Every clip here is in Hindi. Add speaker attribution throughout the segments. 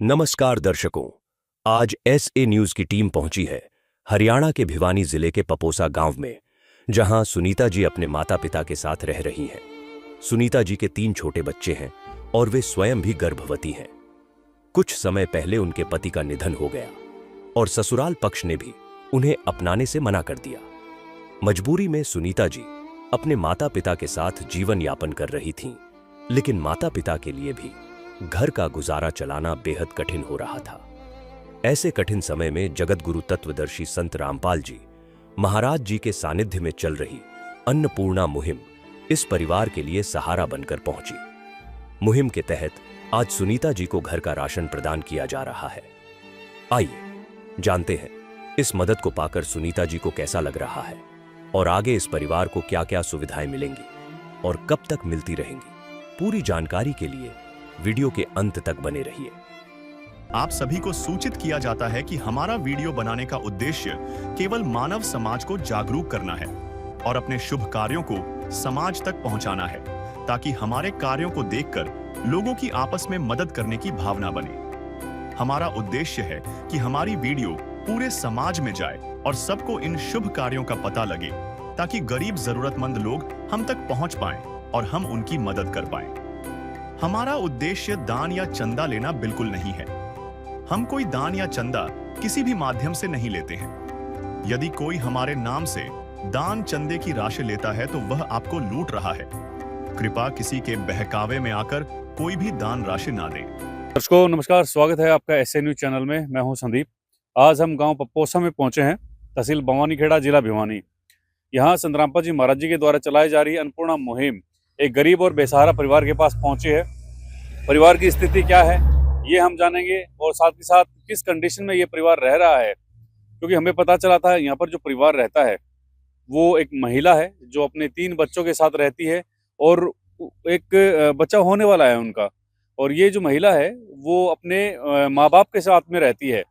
Speaker 1: नमस्कार दर्शकों, आज एसए न्यूज की टीम पहुंची है हरियाणा के भिवानी जिले के पपोसा गांव में, जहां सुनीता जी अपने माता पिता के साथ रह रही हैं। सुनीता जी के 3 छोटे बच्चे हैं और वे स्वयं भी गर्भवती हैं। कुछ समय पहले उनके पति का निधन हो गया और ससुराल पक्ष ने भी उन्हें अपनाने से मना कर दिया। मजबूरी में सुनीता जी अपने माता पिता के साथ जीवन यापन कर रही थीं, लेकिन माता पिता के लिए भी घर का गुजारा चलाना बेहद कठिन हो रहा था। ऐसे कठिन समय में जगतगुरु तत्वदर्शी संत रामपाल जी महाराज जी के सानिध्य में चल रही अन्नपूर्णा मुहिम इस परिवार के लिए सहारा बनकर पहुंची। मुहिम के तहत आज सुनीता जी को घर का राशन प्रदान किया जा रहा है। आइए जानते हैं इस मदद को पाकर सुनीता जी को कैसा लग रहा है और आगे इस परिवार को क्या क्या सुविधाएं मिलेंगी और कब तक मिलती रहेंगी। पूरी जानकारी के लिए वीडियो के अंत तक बने रहिए।
Speaker 2: आप सभी को सूचित किया जाता है कि हमारा वीडियो बनाने का उद्देश्य केवल मानव समाज को जागरूक करना है और अपने शुभ कार्यों को समाज तक पहुंचाना है, ताकि हमारे कार्यों को देखकर लोगों की आपस में मदद करने की भावना बने। हमारा उद्देश्य है कि हमारी वीडियो पूरे समाज में जाए और सबको इन शुभ कार्यों का पता लगे, ताकि गरीब जरूरतमंद लोग हम तक पहुंच पाएं और हम उनकी मदद कर पाएं। हमारा उद्देश्य दान या चंदा लेना बिल्कुल नहीं है। हम कोई दान या चंदा किसी भी माध्यम से नहीं लेते हैं। यदि कोई हमारे नाम से दान चंदे की राशि लेता है तो वह आपको लूट रहा है। कृपया किसी के बहकावे में आकर कोई भी दान राशि ना दें।
Speaker 3: दर्शकों नमस्कार, स्वागत है आपका एसए न्यूज चैनल में। मैं हूं संदीप। आज हम गांव पपोसा में पहुंचे हैं, तहसील भवानीखेड़ा, जिला भिवानी। यहां संत रामपाल जी महाराज जी के द्वारा चलाई जा रही अन्नपूर्णा मुहिम एक गरीब और बेसहारा परिवार के पास पहुंची है। परिवार की स्थिति क्या है ये हम जानेंगे और साथ ही साथ किस कंडीशन में ये परिवार रह रहा है, क्योंकि हमें पता चला था यहाँ पर जो परिवार रहता है वो एक महिला है जो अपने 3 बच्चों के साथ रहती है और एक बच्चा होने वाला है उनका। और ये जो महिला है वो अपने माँ बाप के साथ में रहती है।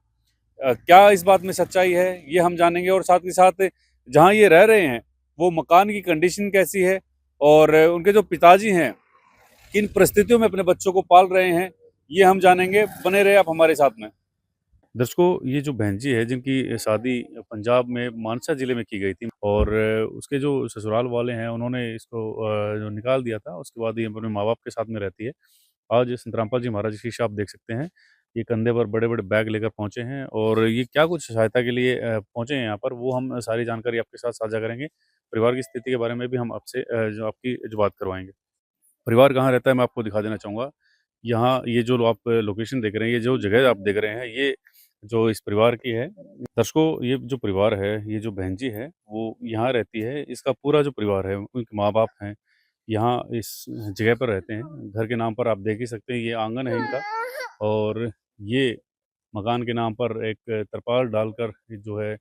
Speaker 3: क्या इस बात में सच्चाई है ये हम जानेंगे और साथ ही साथ जहाँ ये रह रहे हैं वो मकान की कंडीशन कैसी है और उनके जो पिताजी हैं किन परिस्थितियों में अपने बच्चों को पाल रहे हैं ये हम जानेंगे। बने रहे आप हमारे साथ में। दर्शकों, ये जो बहन जी है जिनकी शादी पंजाब में मानसा जिले में की गई थी और उसके जो ससुराल वाले हैं उन्होंने इसको जो निकाल दिया था, उसके बाद ये अपने माँ बाप के साथ में रहती है। आज संत रामपाल जी महाराज की आप देख सकते हैं, ये कंधे पर बड़े बड़े बैग लेकर पहुंचे हैं और ये क्या कुछ सहायता के लिए पहुंचे हैं यहाँ पर, वो हम सारी जानकारी आपके साथ साझा करेंगे। परिवार की स्थिति के बारे में भी हम आपसे जो आपकी जो बात करवाएंगे। परिवार कहाँ रहता है मैं आपको दिखा देना चाहूँगा। यहाँ ये जो आप लोकेशन देख रहे हैं, ये जो जगह आप देख रहे हैं, ये जो इस परिवार की है। दर्शकों, ये जो परिवार है, ये जो बहन जी है वो यहाँ रहती है। इसका पूरा जो परिवार है, उनके माँ बाप हैं, यहाँ इस जगह पर रहते हैं। घर के नाम पर आप देख ही सकते हैं, ये आंगन है इनका और ये मकान के नाम पर एक तरपाल डालकर जो है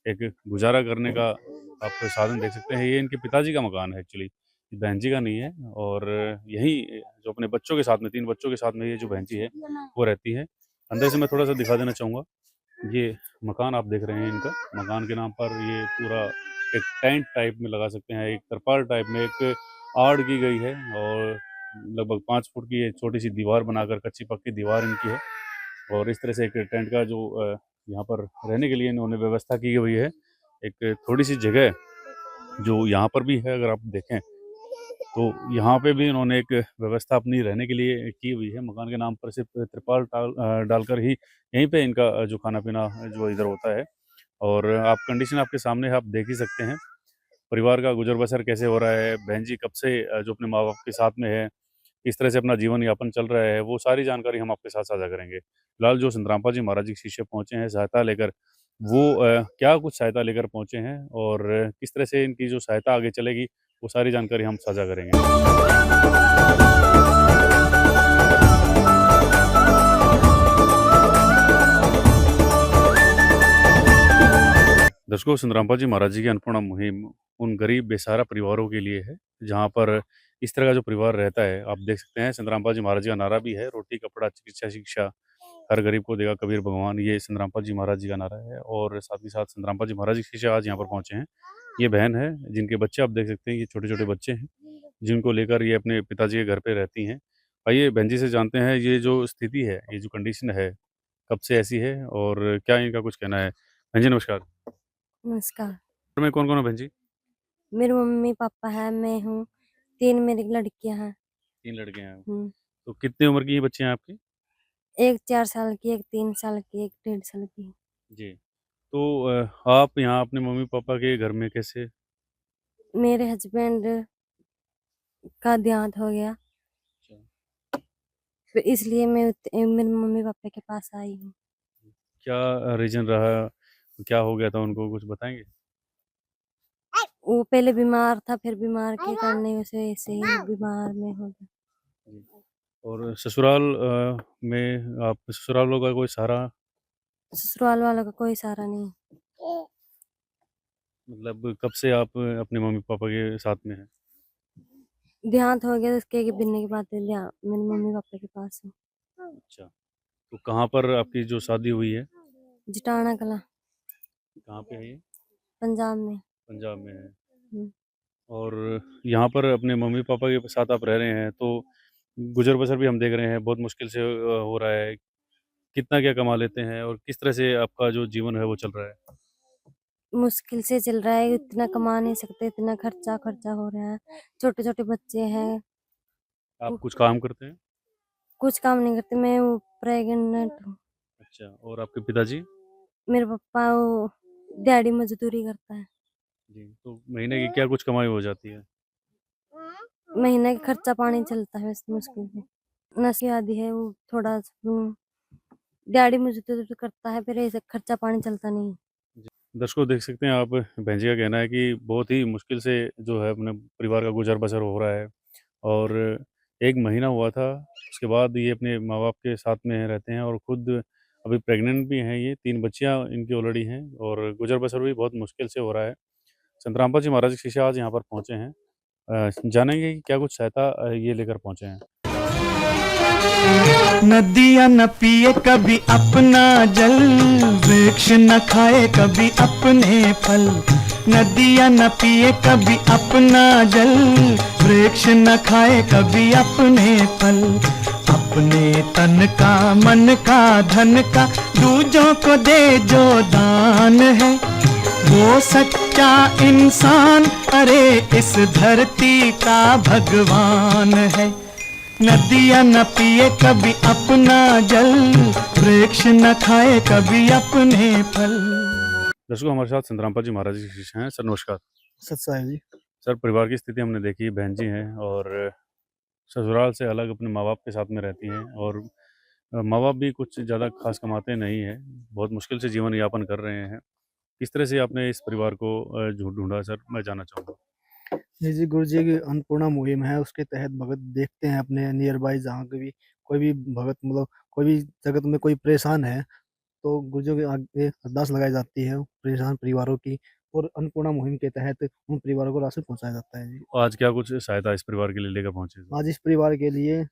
Speaker 3: एक गुजारा करने का आप साधन देख सकते हैं। ये इनके पिताजी का मकान है एक्चुअली, बहन जी का नहीं है। और यही जो अपने बच्चों के साथ में 3 बच्चों के साथ में ये जो बहन जी है वो रहती है। अंदर से मैं थोड़ा सा दिखा देना चाहूँगा। ये मकान आप देख रहे हैं इनका, मकान के नाम पर ये पूरा एक टेंट टाइप में लगा सकते हैं, एक तरपाल टाइप में एक आड़ की गई है और लगभग 5 फुट की एक छोटी सी दीवार बनाकर, कच्ची पक्की दीवार इनकी है। और इस तरह से एक टेंट का जो यहाँ पर रहने के लिए इन्होंने व्यवस्था की हुई है। एक थोड़ी सी जगह जो यहाँ पर भी है, अगर आप देखें तो यहाँ पे भी इन्होंने एक व्यवस्था अपनी रहने के लिए की हुई है। मकान के नाम पर सिर्फ त्रिपाल डालकर ही यहीं पे इनका जो खाना पीना जो इधर होता है। और आप कंडीशन आपके सामने आप देख ही सकते हैं, परिवार का गुजर बसर कैसे हो रहा है, बहन जी कब से जो अपने माँ बाप के साथ में है, किस तरह से अपना जीवन यापन चल रहा है, वो सारी जानकारी हम आपके साथ साझा करेंगे। फिलहाल जो संत रामपाल जी महाराज जी के शिष्य पहुँचे हैं सहायता लेकर, वो क्या कुछ सहायता लेकर पहुँचे हैं और किस तरह से इनकी जो सहायता आगे चलेगी वो सारी जानकारी हम साझा करेंगे। दर्शकों, संत रामपाल जी महाराज जी की अन्नपूर्णा मुहिम उन गरीब बेसहारा परिवारों के लिए है जहाँ पर इस तरह का जो परिवार रहता है। आप देख सकते हैं संत रामपाल जी महाराज जी का नारा भी है, रोटी कपड़ा चिकित्सा शिक्षा हर गरीब को देगा कबीर भगवान। ये संत रामपाल जी महाराज जी का नारा है और साथ ही साथ संत रामपाल जी महाराज जी के शिष्य आज यहाँ पर पहुँचे हैं। ये बहन है जिनके बच्चे आप देख सकते हैं, ये छोटे छोटे बच्चे हैं जिनको लेकर ये अपने पिताजी के घर पे रहती हैं आइए बहन जी से जानते हैं ये जो स्थिति है, ये जो कंडीशन है, कब से ऐसी है और क्या इनका कुछ कहना है? बहन जी नमस्कार।
Speaker 4: नमस्कार।
Speaker 3: घर में कौन-कौन है बहन जी?
Speaker 4: मेरे मम्मी-पापा हैं, मैं हूँ, 3 मेरी लड़कियाँ हैं।
Speaker 3: 3 लड़के हैं।
Speaker 4: हुँ।
Speaker 3: तो कितनी उम्र की ये बच्चियाँ हैं आपकी?
Speaker 4: एक 4 साल की, एक 3 साल की, एक 1.5 साल की।
Speaker 3: जी। तो आप यहाँ अपने मम्मी-पापा के घर में कैसे?
Speaker 4: मेरे हस्बैंड का देहांत हो गया,
Speaker 3: अच्छा।
Speaker 4: तो इसलिए मैं मेरे मम्मी-पापा के पास आई हूँ।
Speaker 3: क्या रीज़न रहा? क्या हो गया था उनको कुछ बताएँगे?
Speaker 4: वो पहले बीमार था, फिर बीमार के करने से ऐसे ही बीमार में हो गया।
Speaker 3: जी। और ससुराल में आप ससुराल वालों का कोई सहारा
Speaker 4: ससुराल वालों का कोई सहारा नहीं।
Speaker 3: मतलब कब से आप अपने मम्मी-पापा के साथ में हैं?
Speaker 4: देहांत हो गया, उसके बनने के बाद मेरे मम्मी-पापा के पास हूँ।
Speaker 3: अच्छा। तो कहाँ पर आपकी जो शादी हुई है,
Speaker 4: जटाना कलां,
Speaker 3: कहाँ पे है ये?
Speaker 4: पंजाब में।
Speaker 3: पंजाब में है।
Speaker 4: हुँ।
Speaker 3: और यहाँ पर अपने मम्मी-पापा के साथ आप रह रहे हैं, तो गुज़र-बसर भी हम देख रहे हैं, बहुत मुश्किल से हो रहा है। कितना क्या कमा लेते हैं और किस तरह से आपका जो जीवन है, वो चल रहा है?
Speaker 4: मुश्किल से चल रहा है, इतना कमा नहीं सकते, इतना खर्चा हो रहा है। छोटे-छोटे बच्चे हैं,
Speaker 3: आप
Speaker 4: कु
Speaker 3: कुछ काम करते हैं?
Speaker 4: कुछ काम नहीं करते, मैं वो प्रेग्नेंट हूँ।
Speaker 3: अच्छा और आपके पिताजी?
Speaker 4: मेरे पापा वो दिहाड़ी मज़दूरी करता है।
Speaker 3: जी, तो महीने की क्या कुछ कमाई हो जाती है?
Speaker 4: महीने का खर्चा पानी चलता है बस मुश्किल से। नशे आदी है वो थोड़ा दिहाड़ी मज़दूरी करता है, फिर ऐसे खर्चा पानी चलता नहीं है।
Speaker 3: जी। दर्शकों देख सकते हैं आप बहन जी का कहना है कि बहुत ही मुश्किल से जो है अपने परिवार का गुज़र-बसर हो रहा है और 1 महीना हुआ था, उसके बाद ये अपने माँ-बाप के साथ में रहते हैं और खुद अभी प्रेग्नेंट भी हैं ये, 3 बच्चियाँ इनकी ऑलरेडी हैं और गुज़र-बसर भी बहुत मुश्किल से हो रहा है। संतरामपा जी महाराज के शिष्य आज यहाँ पर पहुँचे हैं। जानेंगे कि क्या कुछ सहायता ये लेकर पहुँचे हैं।
Speaker 5: नदियाँ न पिए कभी अपना जल, वृक्ष न खाए कभी अपने फल। नदियाँ न पिए कभी अपना जल, वृक्ष न खाए कभी अपने फल। अपने तन का मन का धन का दूजों को दे जो दान है, वो सच्चा इंसान अरे इस धरती का भगवान है। नदियाँ न पिए कभी अपना जल, वृक्ष न खाए कभी अपने फल।
Speaker 3: दर्शकों हमारे साथ संतरामपा जी महाराज के शिष्य हैं। सर नमस्कार।
Speaker 5: सत्साई जी।
Speaker 3: सर परिवार की स्थिति हमने देखी, बहन जी हैं और ससुराल से अलग अपने माँ-बाप के साथ में रहती हैं और माँ-बाप भी कुछ ज़्यादा ख़ास कमाते नहीं हैं, बहुत मुश्किल से जीवन यापन कर रहे हैं। किस तरह से आपने इस परिवार को ढूँढा सर, मैं जानना चाहूँगा?
Speaker 5: जी गुरु जी की अन्नपूर्णा मुहिम है, उसके तहत भगत देखते हैं अपने नियर बाय जहाँ कभी कोई भी भगत मतलब कोई भी जगत में कोई परेशान है, तो गुरु जी के आगे अरदास लगाई जाती है परेशान परिवारों की, और अन्नपूर्णा मुहिम के तहत उन परिवारों को राशन पहुँचाया जाता है जी।
Speaker 3: आज क्या कुछ सहायता इस परिवार के लिए लेकर पहुँचे सर?
Speaker 5: आज इस परिवार के लिए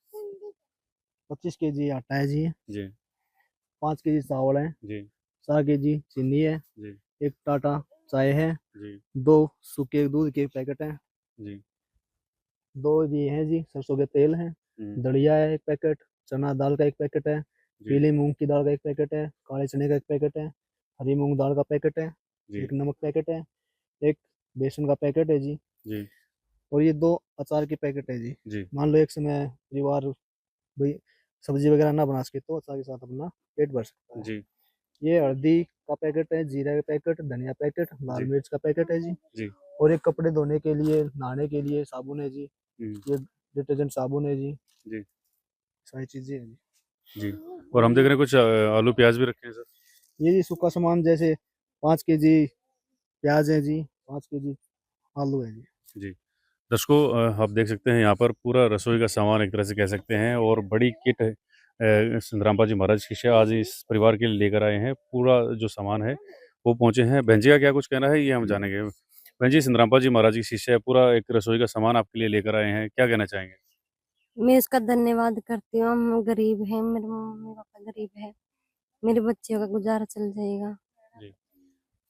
Speaker 5: 25 केजी आटा है जी,
Speaker 3: जी,
Speaker 5: 5 केजी चावल है,
Speaker 3: जी,
Speaker 5: 4 केजी चीनी है,
Speaker 3: जी,
Speaker 5: 1 टाटा चाय है,
Speaker 3: जी,
Speaker 5: 2 सूखे दूध के पैकेट हैं,
Speaker 3: जी,
Speaker 5: 2 ये हैं जी सरसों के तेल है,
Speaker 3: हुँ,
Speaker 5: दलिया है 1 पैकेट, चना दाल का 1 पैकेट है,
Speaker 3: जी,
Speaker 5: पीली मूँग की दाल का 1 पैकेट है, काले चने का 1 पैकेट है, हरी मूँग दाल का पैकेट है,
Speaker 3: जी,
Speaker 5: 1 नमक पैकेट है, 1 बेसन का पैकेट है जी,
Speaker 3: जी,
Speaker 5: और ये 2 अचार के पैकेट है जी।
Speaker 3: जी,
Speaker 5: मान लो एक समय परिवार भई सब्ज़ी वगैरह ना बना सके तो अचार के साथ अपना पेट भर सकता है।
Speaker 3: जी,
Speaker 5: ये हल्दी का पैकेट है, जीरा का पैकेट, धनिया पैकेट, लाल
Speaker 3: जी,
Speaker 5: मिर्च का पैकेट है जी,
Speaker 3: जी,
Speaker 5: और एक कपड़े धोने के लिए, नहाने के लिए साबुन है जी,
Speaker 3: हुँ,
Speaker 5: ये डिटर्जेंट साबुन है जी,
Speaker 3: जी,
Speaker 5: सारी चीज़ें हैं जी।
Speaker 3: जी। और हम देख रहे हैं कुछ आलू प्याज़ भी रखे हैं सर।
Speaker 5: ये जी सूखा सामान जैसे 5 केजी प्याज़ है जी, 5 केजी आलू है जी।
Speaker 3: जी। दर्शकों आप देख सकते हैं यहाँ पर पूरा रसोई का सामान एक तरह से कह सकते हैं और बड़ी किट संतरामपा जी महाराज शिष्य आज इस परिवार के लिए लेकर आए हैं। पूरा जो सामान है वो पहुँचे हैं। बहन जी का क्या कुछ कहना है ये हम जानेंगे। बहन जी संतरामपा जी महाराज की शिष्य है, पूरा एक रसोई का सामान आपके लिए लेकर आए हैं, क्या कहना चाहेंगे?
Speaker 4: मैं इसका धन्यवाद करती हूँ, हम गरीब हैं, मेरे मम्मी-पापा गरीब हैं, मेरे बच्चियों का गुज़ारा चल जाएगा।
Speaker 3: जी।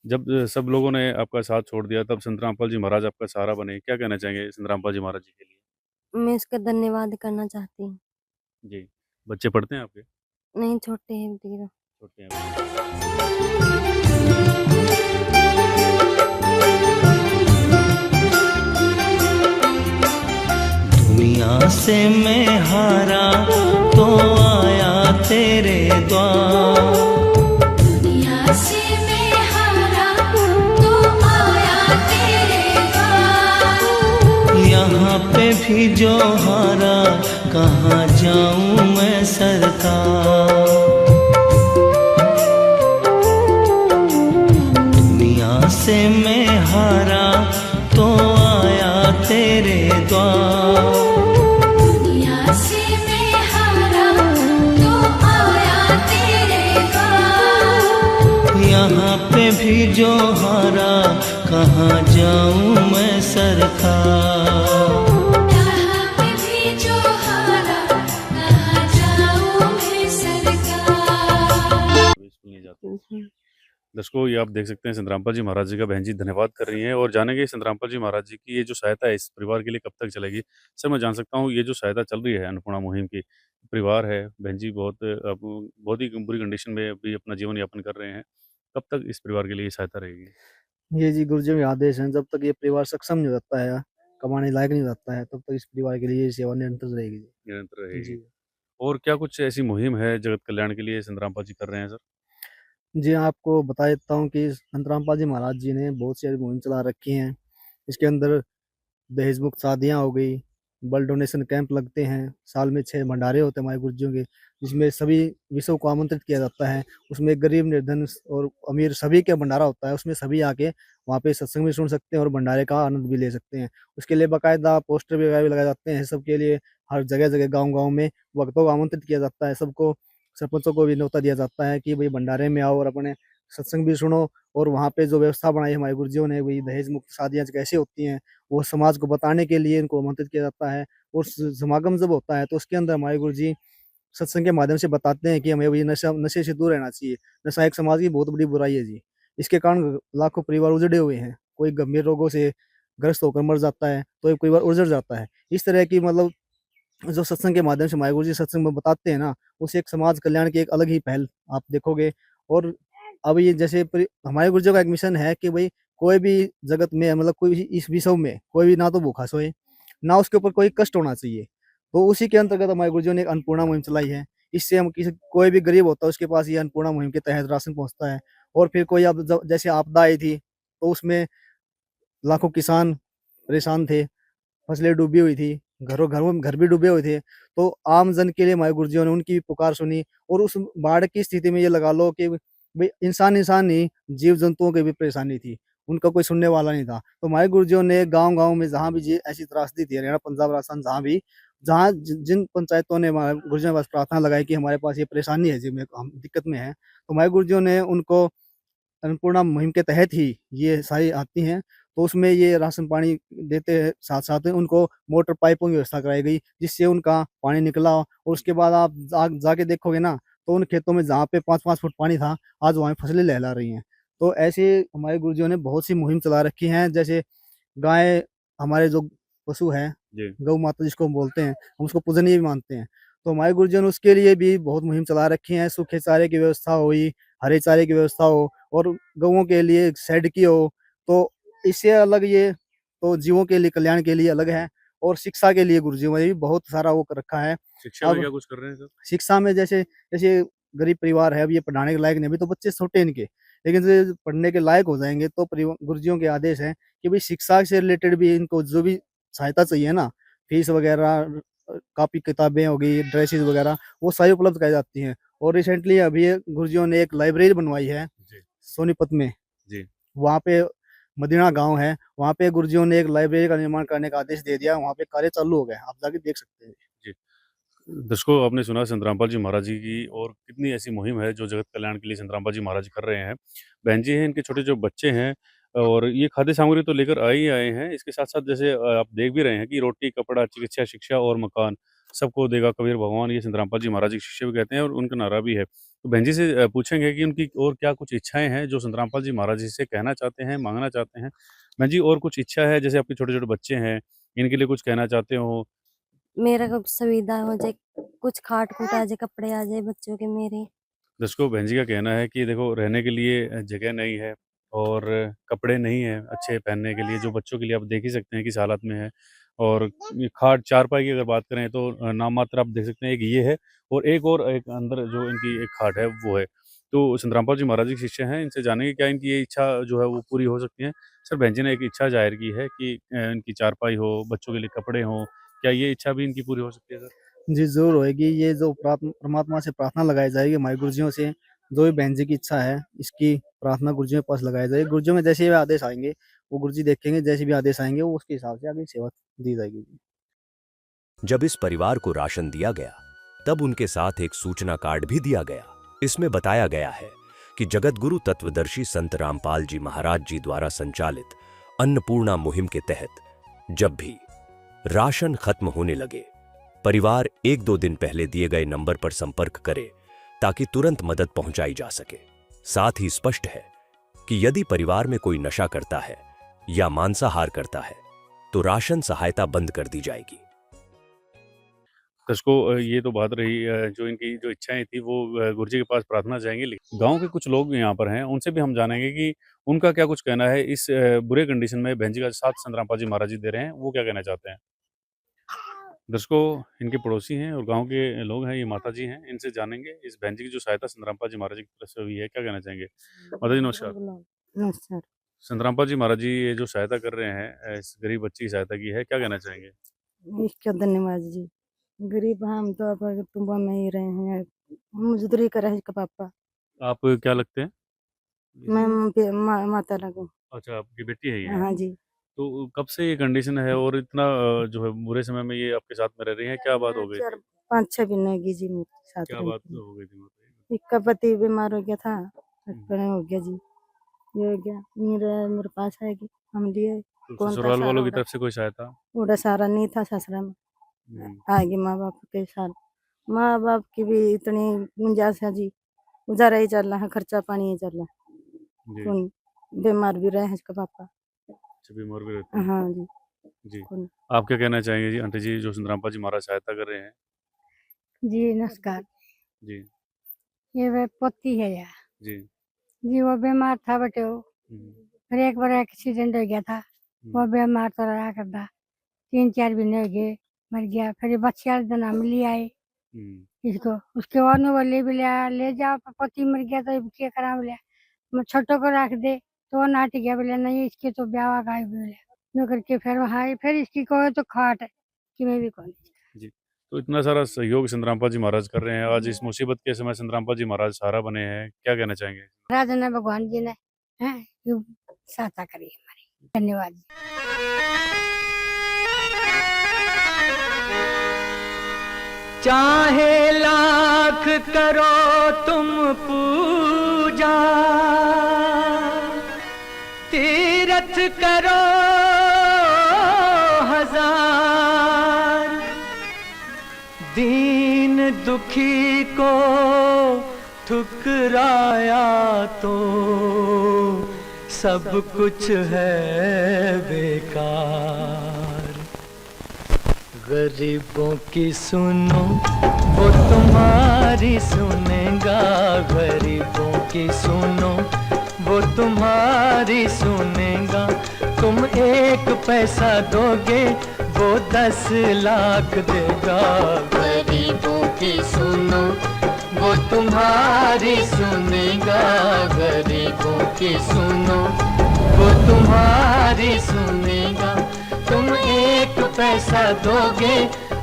Speaker 3: जब सब लोगों ने आपका साथ छोड़ दिया तब संतरामपाल जी महाराज आपका सहारा बने, क्या कहना चाहेंगे संतरामपाल जी महाराज जी के लिए?
Speaker 4: मैं इसका धन्यवाद करना चाहती हूँ।
Speaker 3: जी। बच्चे पढ़ते हैं आपके?
Speaker 4: नहीं, छोटे हैं अभी तो।
Speaker 3: छोटे हैं।
Speaker 5: दुनिया से मैं हारा तो आया तेरे द्वार,
Speaker 6: दुनिया से मैं हारा तो आया तेरे द्वार।
Speaker 5: यहाँ पे भी जो हारा कहाँ जाऊँ मैं सरकार। दुनिया से मैं हारा तो आया तेरे द्वार,
Speaker 6: दुनिया से मैं हारा तो आया तेरे द्वार।
Speaker 5: यहाँ पे भी जो हारा कहाँ जाऊँ मैं सरकार।
Speaker 6: यहाँ पे भी जो हारा कहाँ जाऊँ मैं सरकार।
Speaker 3: स्कूल नहीं जाते। दर्शकों, ये आप देख सकते हैं संतरामपाल जी महाराज जी का बहन जी धन्यवाद कर रही हैं और जानेंगे संतरामपाल जी महाराज जी की ये जो सहायता है इस परिवार के लिए कब तक चलेगी। सर, मैं जान सकता हूँ ये जो सहायता चल रही है अन्नपूर्णा मुहिम की, परिवार है, बहन जी बहुत ही बुरी कंडीशन में अभी अपना जीवन यापन कर रहे हैं। कब तक इस परिवार के लिए ये सहायता रहेगी?
Speaker 7: ये जी गुरुजी के आदेश हैं, जब तक ये परिवार सक्षम नहीं हो जाता है, कमाने लायक नहीं हो जाता है, तब तक इस परिवार के लिए ये सेवा निरंतर रहेगी जी।
Speaker 3: निरंतर रहेगी।
Speaker 7: जी।
Speaker 3: और क्या कुछ ऐसी मुहिम है जगत कल्याण के लिए संतरामपाल जी कर रहे हैं सर?
Speaker 7: जी, आपको बता देता हूँ कि संतरामपाल जी महाराज जी ने बहुत सी मुहिम चला रखी हैं। इसके अंदर दहेज मुक्त शादियाँ हो गई, ब्लड डोनेशन कैंप लगते हैं, साल में 6 भंडारे होते हैं हमारे गुरुजियों के, जिसमें सभी विश्व को आमंत्रित किया जाता है। उसमें गरीब, निर्धन और अमीर सभी का भंडारा होता है, उसमें सभी आके वहाँ पे सत्संग भी सुन सकते हैं और भंडारे का आनंद भी ले सकते हैं। उसके लिए बाकायदा पोस्टर भी लगाए जाते हैं, सबके लिए हर जगह-जगह, गाँव-गाँव में भक्तों को आमंत्रित किया जाता है, सबको सरपंचों को भी न्योता दिया जाता है कि भई भंडारे में आओ और अपने सत्संग भी सुनो। और वहाँ पे जो व्यवस्था बनाई हमारे गुरुजियों ने, वही दहेज मुक्त शादियाँ कैसे होती हैं, वो समाज को बताने के लिए इनको आमंत्रित किया जाता है। और समागम जब होता है तो उसके अंदर हमारे गुरुजी सत्संग के माध्यम से बताते हैं कि हमें ये नशे से दूर रहना चाहिए। नशा एक समाज की बहुत बड़ी बुराई है जी। इसके कारण लाखों परिवार उजड़े हुए हैं। कोई गंभीर रोगों से ग्रस्त होकर मर जाता है, तो एक परिवार उजड़ जाता है। इस तरह की मतलब जो सत्संग के माध्यम से हमारे गुरुजी सत्संग में बताते हैं ना, उसे एक समाज कल्याण की एक अलग ही पहल आप देखोगे। और अब ये जैसे हमारे गुरुजियों का एक मिशन है कि भाई कोई भी जगत में मतलब कोई भी इस विश्व में कोई भी ना तो भूखा सोए, ना उसके ऊपर कोई कष्ट होना चाहिए। तो उसी के अंतर्गत हमारे गुरुजियों ने एक अन्नपूर्णा मुहिम चलाई है। इससे हम किसी कोई भी गरीब होता है उसके पास ये अन्नपूर्णा मुहिम के तहत राशन पहुँचता है। और फिर कोई अब जैसे आपदा आई थी, तो उसमें लाखों किसान परेशान थे, फसलें डूबी हुई थी, घरों में घर भी डूबे हुए थे। तो आम जन के लिए हमारे गुरुजियों ने उनकी भी पुकार सुनी। और उस बाढ़ की स्थिति में ये लगा लो कि भई इंसान नहीं, जीव-जंतुओं की भी परेशानी थी। उनका कोई सुनने वाला नहीं था। तो हमारे गुरुजियों ने गाँव-गाँव में जहाँ भी जी ऐसी त्रासदी थी, हरियाणा, पंजाब, राजस्थान जहाँ जिन पंचायतों ने हमारे गुरुजियों के पास प्रार्थना लगाई कि हमारे पास ये परेशानी है जी, में हम दिक्कत में हैं। तो हमारे गुरुजियों ने उनको अन्नपूर्णा मुहिम के तहत ही ये सारी आती हैं। तो उसमें ये राशन पानी देते हैं, साथ-साथ उनको मोटर पाइपों की व्यवस्था कराई गई, जिससे उनका पानी निकला। और उसके बाद आप जाके देखोगे ना, तो उन खेतों में जहाँ पे 5-5 फुट पानी था, आज वहाँ फसलें लहरा रही हैं। तो ऐसे हमारे गुरुजियों ने बहुत सी मुहिम चला रखी हैं। जैसे गाय हमारे जो पशु हैं,
Speaker 3: जी।
Speaker 7: गौ माता जिसको हम बोलते हैं, हम उसको पूजनीय भी मानते हैं। तो हमारे गुरुजियों ने उसके लिए भी बहुत मुहिम चला रखी है। सूखे चारे की व्यवस्था हुई, हरे चारे की व्यवस्था हो और गौओं के लिए शेड की हो। तो इससे अलग ये तो जीवों के लिए कल्याण के लिए अलग है। और शिक्षा के लिए गुरुजियों ने भी बहुत सारा वो कर रखा है।
Speaker 3: शिक्षा में
Speaker 7: अब
Speaker 3: क्या कुछ कर रहे हैं सर?
Speaker 7: शिक्षा में जैसे जैसे गरीब परिवार है, अब ये पढ़ाने के लायक नहीं, अभी तो बच्चे छोटे हैं इनके, लेकिन जो पढ़ने के लायक हो जाएँगे तो गुरुजियों के आदेश हैं कि भई शिक्षा से रिलेटेड भी इनको जो भी सहायता चाहिए ना, फीस वगैरह, कॉपी किताबें हो गई, ड्रेसेस वगैरह, वो सारी उपलब्ध कराई जाती हैं। और रिसेंटली अभी गुरुजियों ने एक लाइब्रेरी बनवाई है
Speaker 3: जी।
Speaker 7: सोनीपत में।
Speaker 3: जी।
Speaker 7: वहाँ पे मदीना गाँव है, वहाँ पे गुरुजियों ने एक लाइब्रेरी का निर्माण करने का आदेश दे दिया, वहाँ पे कार्य चालू हो गया है, आप जाके देख सकते हैं।
Speaker 3: जी। दर्शकों, आपने सुना संतरामपाल जी महाराज जी की और कितनी ऐसी मुहिम है जो जगत कल्याण के लिए संतरामपाल जी महाराज जी कर रहे हैं। बहन जी हैं, इनके छोटे जो बच्चे हैं और ये खाद्य सामग्री तो लेकर आए ही आए हैं। इसके साथ-साथ जैसे आप देख भी रहे हैं कि रोटी, कपड़ा, चिकित्सा, शिक्षा और मकान सबको देगा कबीर भगवान, ये संतरामपाल जी महाराज जी के शिष्य भी कहते हैं और उनका नारा भी है। तो बहन जी से पूछेंगे कि उनकी और क्या कुछ इच्छाएँ हैं जो संतरामपाल जी महाराज जी से कहना चाहते हैं, माँगना चाहते हैं? बहन जी, और कुछ इच्छा है जैसे आपके छोटे-छोटे बच्चे हैं, इनके लिए कुछ कहना चाहते हो?
Speaker 4: मेरा कुछ सुविधा हो जाए, कुछ खाट खूट आ जाए, कपड़े आ जाए बच्चों के मेरे।
Speaker 3: दर्शकों, बहन जी का कहना है कि देखो रहने के लिए जगह नहीं है और कपड़े नहीं है अच्छे पहनने के लिए, जो बच्चों के लिए आप देख ही सकते हैं किस हालत में है। और ये खाट चारपाई की अगर बात करें तो नाम मात्र आप देख सकते हैं, एक ये है और एक अंदर जो इनकी एक खाट है वो है। तो संतरामपाल जी महाराज जी के शिष्य हैं, इनसे जानेंगे क्या इनकी ये इच्छा जो है वो पूरी हो सकती है। सर, बहन जी ने एक इच्छा जाहिर की है कि इनकी चारपाई हो, बच्चों के लिए कपड़े हों, क्या ये इच्छा भी इनकी पूरी हो सकती है सर?
Speaker 7: जी ज़रूर होएगी। ये जो परमात्मा से प्रार्थना लगाई जाएगी हमारे गुरुजियों से, जो भी बहन जी की इच्छा है, इसकी प्रार्थना गुरुजियों के पास लगाई जाएगी। गुरुजियों में जैसे भी आदेश आएँगे, वो गुरुजी देखेंगे, जैसे भी आदेश आएँगे, वो उसके हिसाब से आगे सेवा दी जाएगी।
Speaker 1: जब इस परिवार को राशन दिया गया, तब उनके साथ एक सूचना कार्ड भी दिया गया। इसमें बताया गया है कि जगतगुरु तत्वदर्शी संत रामपाल जी महाराज जी द्वारा संचालित अन्नपूर्णा मुहिम के तहत जब भी राशन खत्म होने लगे, परिवार 1-2 दिन पहले दिए गए नंबर पर संपर्क करे ताकि तुरंत मदद पहुंचाई जा सके। साथ ही स्पष्ट है कि यदि परिवार में कोई नशा करता है या मांसाहार करता है तो राशन सहायता बंद कर दी जाएगी।
Speaker 3: दर्शकों, ये तो बात रही जो इनकी जो इच्छाएं थी वो गुरुजी के पास प्रार्थना चाहेंगे। लेकिन गांव के कुछ लोग यहाँ पर हैं, उनसे भी हम जानेंगे कि उनका क्या कुछ कहना है इस बुरे कंडीशन में बहन जी का साथ संत रामपाल जी महाराज जी दे रहे हैं, वो क्या कहना चाहते हैं। दर्शकों, इनके पड़ोसी हैं और गांव के लोग हैं, ये माता जी हैं, इनसे जानेंगे इस बहन जी की जो सहायता संत रामपाल जी महाराज जी की तरफ से हुई है, क्या कहना चाहेंगे। माता जी नमस्कार।
Speaker 4: नमस्कार।
Speaker 3: संत रामपाल जी महाराज जी ये जो सहायता कर रहे हैं, इस गरीब बच्ची की सहायता की है, क्या कहना चाहेंगे।
Speaker 4: इसका धन्यवाद जी। गरीब हम तो अब तुम में ही रहे हैं, मजदूरी कर रहे हैं इसका पापा।
Speaker 3: आप क्या लगते हैं।
Speaker 4: मैं माता लगूं।
Speaker 3: अच्छा, आपकी बेटी है ये।
Speaker 4: हाँ जी।
Speaker 3: तो कब से ये कंडीशन है और इतना जो है बुरे समय में ये आपके साथ में रह रही हैं, क्या बात हो गई थी?
Speaker 4: 4-5-6 दिन होगी जी मेरे साथ
Speaker 3: क्या
Speaker 4: रहने
Speaker 3: बात
Speaker 4: के।
Speaker 3: हो गई थी बताइए?
Speaker 4: इसका पति बीमार हो गया था, एक्सीडेंट हो गया जी। ये हो गया, मेरे पास है कि हम लिए
Speaker 3: तो
Speaker 4: कौन सा
Speaker 3: ससुराल
Speaker 4: सारा
Speaker 3: वालों की
Speaker 4: उड़ा
Speaker 3: तरफ से कोई सहायता?
Speaker 4: उड़ा सारा नहीं था ससुरा में।
Speaker 3: हम्म,
Speaker 4: आएगी माँ बाप के साथ, माँ बाप की भी इतनी गुंजाइश है जी, गुजारा ही चल रहा है, खर्चा पानी ही चल रहा है।
Speaker 3: जी।
Speaker 4: कौन बीमार भी रहे हैं इसका पापा।
Speaker 3: अच्छा, बीमार भी रहते हैं।
Speaker 4: हाँ जी।
Speaker 3: जी।
Speaker 4: कौन
Speaker 3: आप क्या कहना चाहेंगे जी, आंटी जी, जो संत रामपाल जी महाराज सहायता कर रहे हैं।
Speaker 8: जी नमस्कार।
Speaker 3: जी।
Speaker 8: ये वे पोती है यार
Speaker 3: जी।
Speaker 8: जी, वो बीमार था बेटे वो,
Speaker 3: हम्म,
Speaker 8: फिर एक बार एक्सीडेंट हो गया था, वो
Speaker 3: हम्म,
Speaker 8: बीमार तो रहा करता, 3-4 महीने हो गए, मर गया। फिर ये बच्चे वाले दिन हम ले आए इसको, उसके बाद में बोले भी ले जाओ, पति मर गया तो क्या करा बोले, मैं छोटो को रख दे, तो वो नाट गया बोले नहीं इसके तो ब्याह गाय बोले नो करके। फिर वहाँ फिर इसकी को तो खाट कि मैं भी कौन।
Speaker 3: जी। तो इतना सारा सहयोग संत रामपाल जी महाराज कर रहे हैं, आज इस मुसीबत के समय संत रामपाल जी महाराज सहारा बने हैं, क्या कहना चाहेंगे।
Speaker 8: राजा ने भगवान जी ने हैं जो सहायता करी हमारी, धन्यवाद जी।
Speaker 5: चाहे लाख करो तुम पूजा, तीरथ करो हजार, दीन दुखी को ठुकराया तो सब कुछ है बेकार। गरीबों की सुनो वो तुम्हारी सुनेगा, गरीबों की सुनो वो तुम्हारी सुनेगा। तुम 1 पैसा दोगे वो 10 लाख देगा। गरीबों की सुनो वो तुम्हारी सुनेगा, गरीबों की सुनो वो तुम्हारी सुनेगा। तुम 1 पैसा दोगे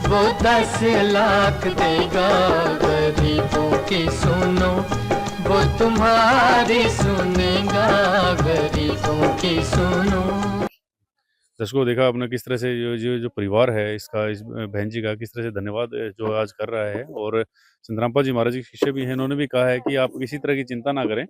Speaker 5: वो 10 लाख देगा। गरीबों की सुनो वो तुम्हारी सुनेगा, गरीबों की सुनो।
Speaker 3: दर्शकों, देखा आपने किस तरह से जो परिवार है इसका, इस बहन जी का किस तरह से धन्यवाद जो आज कर रहा है। और संत रामपाल जी महाराज जी के शिष्य भी हैं, इन्होंने भी कहा है कि आप किसी तरह की चिंता ना करें,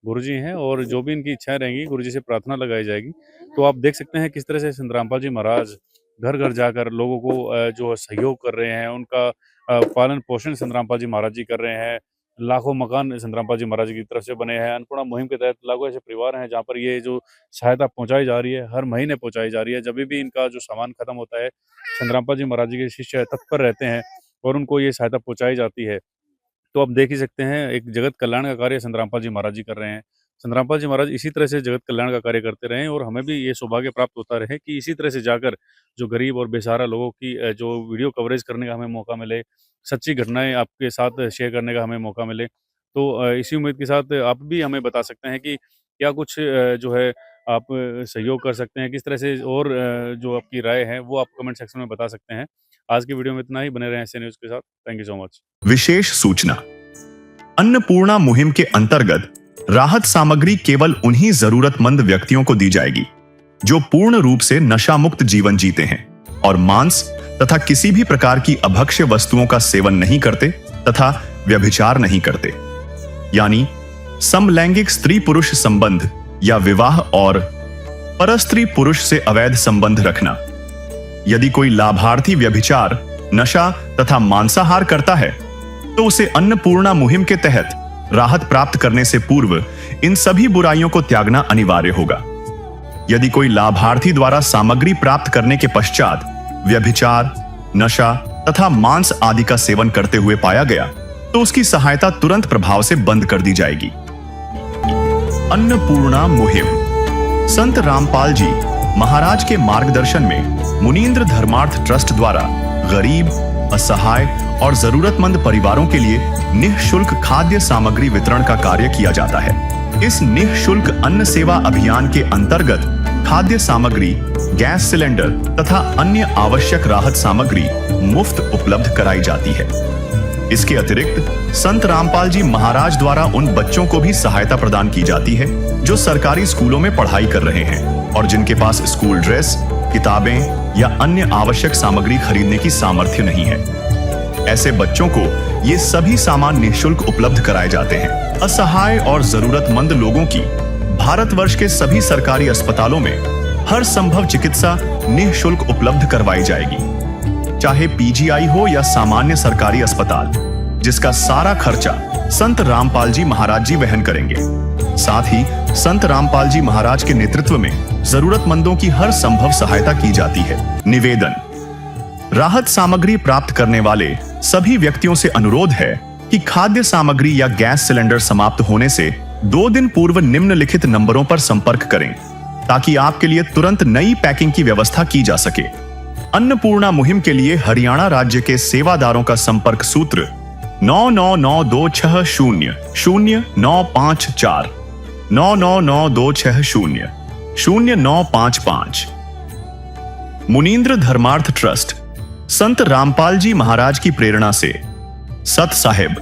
Speaker 3: गुरुजी हैं और जो भी इनकी इच्छाएं रहेंगी गुरुजी से प्रार्थना लगाई जाएगी। तो आप देख सकते हैं किस तरह से संत रामपाल जी महाराज घर घर जाकर लोगों को जो सहयोग कर रहे हैं, उनका पालन पोषण संत रामपाल जी महाराज जी कर रहे हैं। लाखों मकान संत रामपाल जी महाराज की तरफ से बने हैं। अन्नपूर्णा मुहिम के तहत लाखों ऐसे परिवार हैं जहाँ पर ये जो सहायता पहुंचाई जा रही है, हर महीने पहुंचाई जा रही है। जब भी इनका जो सामान खत्म होता है, संत रामपाल जी महाराज जी के शिष्य तत्पर रहते हैं और उनको ये सहायता पहुंचाई जाती है। तो आप देख ही सकते हैं, एक जगत कल्याण का कार्य संत रामपाल जी महाराज जी कर रहे हैं। संत रामपाल जी महाराज इसी तरह से जगत कल्याण का कार्य करते रहें और हमें भी ये सौभाग्य प्राप्त होता रहे कि इसी तरह से जाकर जो गरीब और बेसहारा लोगों की जो वीडियो कवरेज करने का हमें मौका मिले, सच्ची घटनाएं आपके साथ शेयर करने का हमें मौका मिले। तो इसी उम्मीद के साथ आप भी हमें बता सकते हैं कि क्या कुछ जो है आप सहयोग कर सकते हैं, किस तरह से, और जो आपकी राय है वो आप कमेंट सेक्शन में बता सकते हैं। आज की वीडियो में इतना ही। बने रहें ऐसे न्यूज़ के साथ। Thank you so much.
Speaker 2: विशेष सूचना। अन्नपूर्णा मुहिम के अंतर्गत राहत सामग्री केवल उन्हीं जरूरतमंद व्यक्तियों को दी जाएगी जो पूर्ण रूप से नशा मुक्त जीवन जीते हैं और मांस तथा किसी भी प्रकार की अभक्ष्य वस्तुओं का सेवन नहीं करते तथा व्यभिचार नहीं करते, यानी समलैंगिक स्त्री पुरुष संबंध या विवाह और परस्त्री पुरुष से अवैध संबंध रखना। यदि कोई लाभार्थी व्यभिचार, नशा तथा मांसाहार करता है तो उसे अन्नपूर्णा मुहिम के तहत राहत प्राप्त करने से पूर्व इन सभी बुराइयों को त्यागना अनिवार्य होगा। यदि कोई लाभार्थी द्वारा सामग्री प्राप्त करने के पश्चात व्यभिचार, नशा तथा मांस आदि का सेवन करते हुए पाया गया तो उसकी सहायता तुरंत प्रभाव से बंद कर दी जाएगी। अन्नपूर्णा मुहिम संत रामपाल जी महाराज के मार्गदर्शन में मुनींद्र धर्मार्थ ट्रस्ट द्वारा गरीब, असहाय और जरूरतमंद परिवारों के लिए निःशुल्क खाद्य सामग्री वितरण का कार्य किया जाता है। इस निःशुल्क अन्न सेवा अभियान के अंतर्गत खाद्य सामग्री, गैस सिलेंडर तथा अन्य आवश्यक राहत सामग्री मुफ्त उपलब्ध कराई जाती है। इसके अतिरिक्त संत रामपाल जी महाराज द्वारा उन बच्चों को भी सहायता प्रदान की जाती है जो सरकारी स्कूलों में पढ़ाई कर रहे हैं और जिनके पास स्कूल ड्रेस, किताबें या अन्य आवश्यक सामग्री खरीदने की सामर्थ्य नहीं है। ऐसे बच्चों को ये सभी सामान निःशुल्क उपलब्ध कराए जाते हैं। असहाय और जरूरतमंद लोगों की भारतवर्ष के सभी सरकारी अस्पतालों में हर संभव चिकित्सा निःशुल्क उपलब्ध करवाई जाएगी, चाहे पीजीआई हो या सामान्य सरकारी अस्पताल, जिसका सारा खर्चा संत रामपाल जी महाराज जी वहन करेंगे। साथ ही संत रामपाल जी महाराज के नेतृत्व में जरूरतमंदों की हर संभव सहायता की जाती है। निवेदन। राहत सामग्री प्राप्त करने वाले सभी व्यक्तियों से अनुरोध है कि खाद्य सामग्री या गैस सिलेंडर समाप्त होने से 2 दिन पूर्व निम्नलिखित नंबरों पर संपर्क करें ताकि आपके लिए तुरंत नई पैकिंग की व्यवस्था की जा सके। अन्नपूर्णा मुहिम के लिए हरियाणा राज्य के सेवादारों का संपर्क सूत्र 9992600954 9992600955। मुनींद्र धर्मार्थ ट्रस्ट संत रामपाल जी महाराज की प्रेरणा से सत साहिब